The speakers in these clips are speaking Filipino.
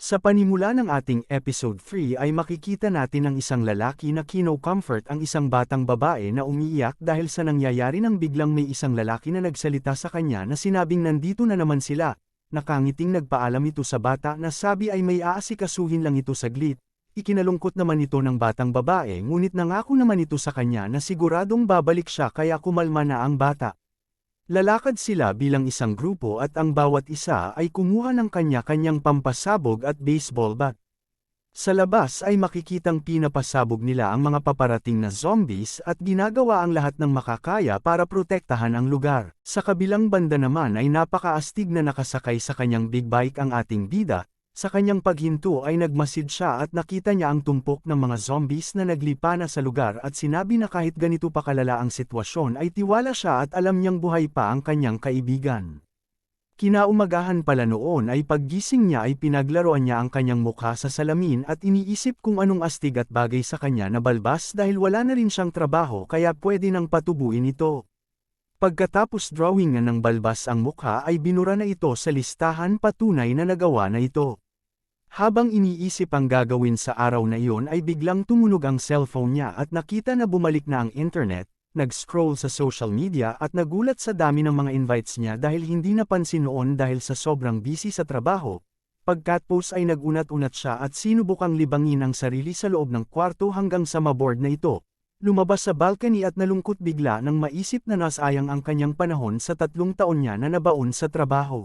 Sa panimula ng ating episode 3 ay makikita natin ang isang lalaki na kino-comfort ang isang batang babae na umiiyak dahil sa nangyayari nang biglang may isang lalaki na nagsalita sa kanya na sinabing nandito na naman sila. Nakangiting nagpaalam ito sa bata na sabi ay may aasikasuhin lang ito saglit. Ikinalungkot naman ito ng batang babae ngunit nangako naman ito sa kanya na siguradong babalik siya kaya kumalma na ang bata. Lalakad sila bilang isang grupo at ang bawat isa ay kumuha ng kanya-kanyang pampasabog at baseball bat. Sa labas ay makikitang pinapasabog nila ang mga paparating na zombies at ginagawa ang lahat ng makakaya para protektahan ang lugar. Sa kabilang banda naman ay napakaastig na nakasakay sa kanyang big bike ang ating bida. Sa kanyang paghinto ay nagmasid siya at nakita niya ang tumpok ng mga zombies na naglipa na sa lugar at sinabi na kahit ganito pa kalala ang sitwasyon ay tiwala siya at alam niyang buhay pa ang kanyang kaibigan. Kinaumagahan pala noon ay paggising niya ay pinaglaruan niya ang kanyang mukha sa salamin at iniisip kung anong astig at bagay sa kanya na balbas dahil wala na rin siyang trabaho kaya pwede nang patubuin ito. Pagkatapos drawingan ng balbas ang mukha ay binura na ito sa listahan patunay na nagawa na ito. Habang iniisip ang gagawin sa araw na iyon ay biglang tumunog ang cellphone niya at nakita na bumalik na ang internet, nag-scroll sa social media at nagulat sa dami ng mga invites niya dahil hindi napansin noon dahil sa sobrang busy sa trabaho. Pagkatapos ay nagunat-unat siya at sinubukang libangin ang sarili sa loob ng kwarto hanggang sa maboard na ito. Lumabas sa balcony at nalungkot bigla nang maisip na nasayang ang kanyang panahon sa 3 taon niya na nabaon sa trabaho.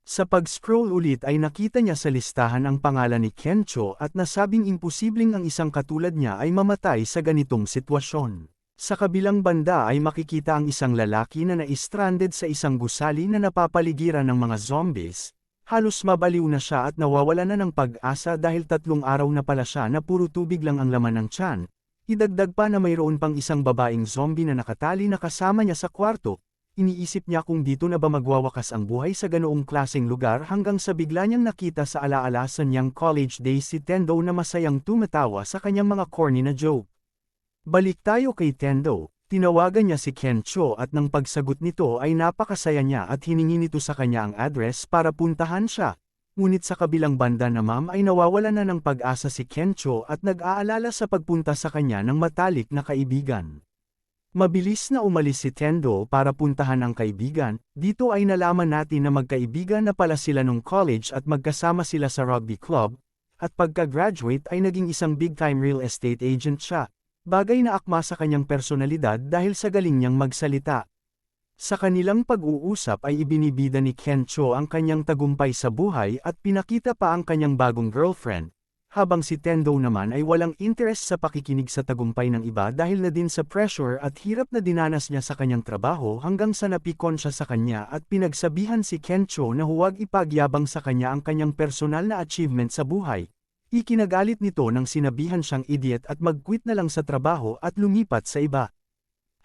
Sa pag-scroll ulit ay nakita niya sa listahan ang pangalan ni Kencho at nasabing imposibleng ang isang katulad niya ay mamatay sa ganitong sitwasyon. Sa kabilang banda ay makikita ang isang lalaki na na-stranded sa isang gusali na napapaligiran ng mga zombies. Halos mabaliw na siya at nawawala na ng pag-asa dahil 3 araw na pala siya na puro tubig lang ang laman ng tiyan. Idagdag pa na mayroon pang isang babaeng zombie na nakatali na kasama niya sa kwarto. Iniisip niya kung dito na ba magwawakas ang buhay sa ganoong klaseng lugar hanggang sa bigla niyang nakita sa alaala sa niyang college days si Tendo na masayang tumatawa sa kanyang mga corny na joke. Balik tayo kay Tendo, tinawagan niya si Kencho at nang pagsagot nito ay napakasaya niya at hiningi nito sa kanya ang address para puntahan siya. Ngunit sa kabilang banda naman ay nawawala na ng pag-asa si Kencho at nag-aalala sa pagpunta sa kanya ng matalik na kaibigan. Mabilis na umalis si Tendo para puntahan ang kaibigan, dito ay nalaman natin na magkaibigan na pala sila nung college at magkasama sila sa rugby club, at pagka-graduate ay naging isang big-time real estate agent siya, bagay na akma sa kanyang personalidad dahil sa galing niyang magsalita. Sa kanilang pag-uusap ay ibinibida ni Kencho ang kanyang tagumpay sa buhay at pinakita pa ang kanyang bagong girlfriend. Habang si Tendo naman ay walang interest sa pakikinig sa tagumpay ng iba dahil na din sa pressure at hirap na dinanas niya sa kanyang trabaho hanggang sa napikon siya sa kanya at pinagsabihan si Kencho na huwag ipagyabang sa kanya ang kanyang personal na achievement sa buhay. Ikinagalit nito nang sinabihan siyang idiot at mag-quit na lang sa trabaho at lumipat sa iba.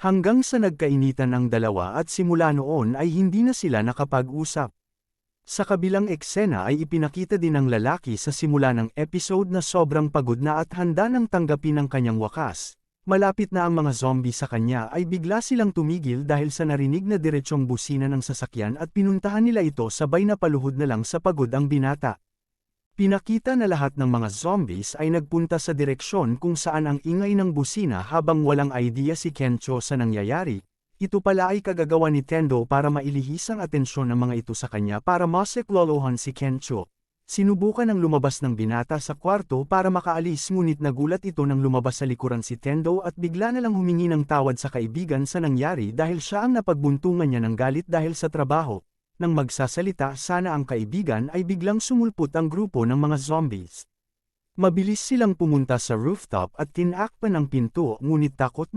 Hanggang sa nagkainitan ang dalawa at simula noon ay hindi na sila nakapag-usap. Sa kabilang eksena ay ipinakita din ng lalaki sa simula ng episode na sobrang pagod na at handa nang tanggapin ang kanyang wakas. Malapit na ang mga zombie sa kanya ay bigla silang tumigil dahil sa narinig na diretsyong busina ng sasakyan at pinuntahan nila ito sabay na paluhod na lang sa pagod ang binata. Pinakita na lahat ng mga zombies ay nagpunta sa direksyon kung saan ang ingay ng busina habang walang idea si Kencho sa nangyayari. Ito pala ay kagagawa ni Tendo para mailihis ang atensyon ng mga ito sa kanya para masiklolohan si Kencho. Sinubukan ng lumabas ng binata sa kwarto para makaalis ngunit nagulat ito nang lumabas sa likuran si Tendo at bigla na lang humingi ng tawad sa kaibigan sa nangyari dahil siya ang napagbuntungan niya ng galit dahil sa trabaho. Nang magsasalita sana ang kaibigan ay biglang sumulpot ang grupo ng mga zombies. Mabilis silang pumunta sa rooftop at tinakpan ang pinto ngunit takot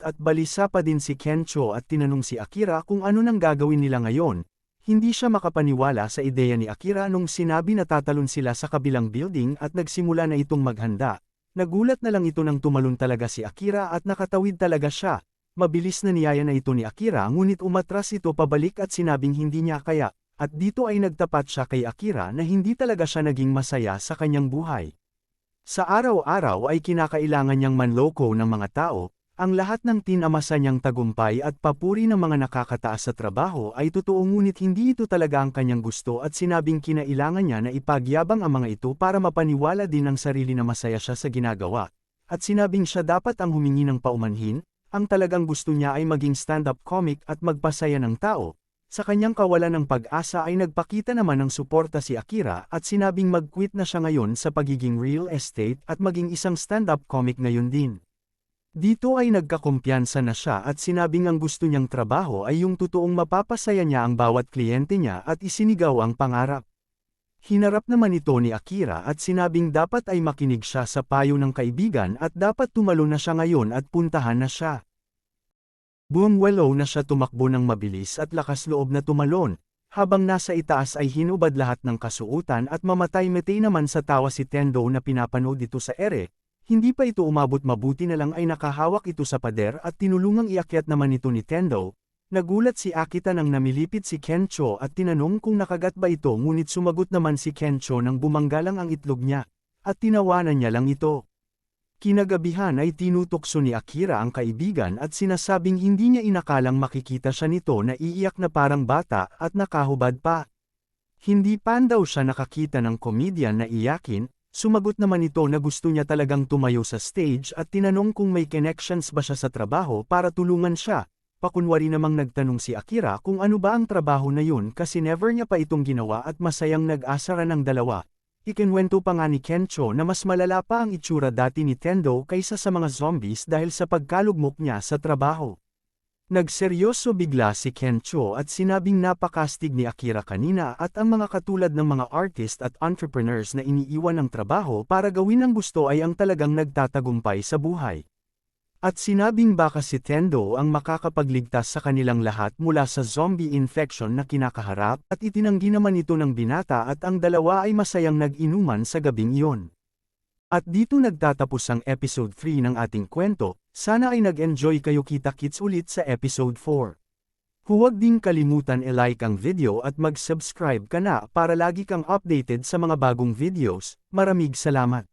at balisa pa din si Kencho at tinanong si Akira kung ano nang gagawin nila ngayon. Hindi siya makapaniwala sa ideya ni Akira nung sinabi na tatalon sila sa kabilang building at nagsimula na itong maghanda. Nagulat na lang ito nang tumalon talaga si Akira at nakatawid talaga siya. Mabilis na niyaya na ito ni Akira ngunit umatras ito pabalik at sinabing hindi niya kaya, at dito ay nagtapat siya kay Akira na hindi talaga siya naging masaya sa kanyang buhay. Sa araw-araw ay kinakailangan niyang manloko ng mga tao, Ang lahat ng tinamasa niyang tagumpay at papuri ng mga nakakataas sa trabaho ay totoo ngunit hindi ito talaga ang kanyang gusto at sinabing kinailangan niya na ipagyabang ang mga ito para mapaniwala din ang sarili na masaya siya sa ginagawa. At sinabing siya dapat ang humingi ng paumanhin, ang talagang gusto niya ay maging stand-up comic at magpasaya ng tao. Sa kanyang kawalan ng pag-asa ay nagpakita naman ng suporta si Akira at sinabing mag-quit na siya ngayon sa pagiging real estate at maging isang stand-up comic ngayon din. Dito ay nagkakumpiyansa na siya at sinabing ang gusto niyang trabaho ay yung totoong mapapasaya niya ang bawat kliyente niya at isinigaw ang pangarap. Hinarap naman ito ni Akira at sinabing dapat ay makinig siya sa payo ng kaibigan at dapat tumalon na siya ngayon at puntahan na siya. Buong walo na siya tumakbo ng mabilis at lakas loob na tumalon, habang nasa itaas ay hinubad lahat ng kasuotan at mamatay-matay naman sa tawa si Tendo na pinapanood dito sa ere. Hindi pa ito umabot mabuti na lang ay nakahawak ito sa pader at tinulungang iakyat naman ito ni Tendo. Nagulat si Akita nang namilipit si Kencho at tinanong kung nakagat ba ito ngunit sumagot naman si Kencho nang bumanggalang ang itlog niya. At tinawanan niya lang ito. Kinagabihan ay tinutokso ni Akira ang kaibigan at sinasabing hindi niya inakalang makikita siya nito na iiyak na parang bata at nakahubad pa. Hindi pa daw siya nakakita ng komedyan na iyakin. Sumagot naman ito na gusto niya talagang tumayo sa stage at tinanong kung may connections ba siya sa trabaho para tulungan siya. Pakunwari namang nagtanong si Akira kung ano ba ang trabaho na yun kasi never niya pa itong ginawa at masayang nag-asara ng dalawa. Ikinwento pa nga ni Kencho na mas malala pa ang itsura dati ni Tendo kaysa sa mga zombies dahil sa pagkalugmok niya sa trabaho. Nagseryoso bigla si Kencho at sinabing napakastig ni Akira kanina at ang mga katulad ng mga artist at entrepreneurs na iniiwan ng trabaho para gawin ang gusto ay ang talagang nagtatagumpay sa buhay. At sinabing baka si Tendo ang makakapagligtas sa kanilang lahat mula sa zombie infection na kinakaharap at itinanggi naman ito ng binata at ang dalawa ay masayang nag-inuman sa gabing iyon. At dito nagtatapos ang episode 3 ng ating kwento. Sana ay nag-enjoy kayo, kita-kits ulit sa episode 4. Huwag ding kalimutan i-like ang video at mag-subscribe ka na para lagi kang updated sa mga bagong videos. Maraming salamat.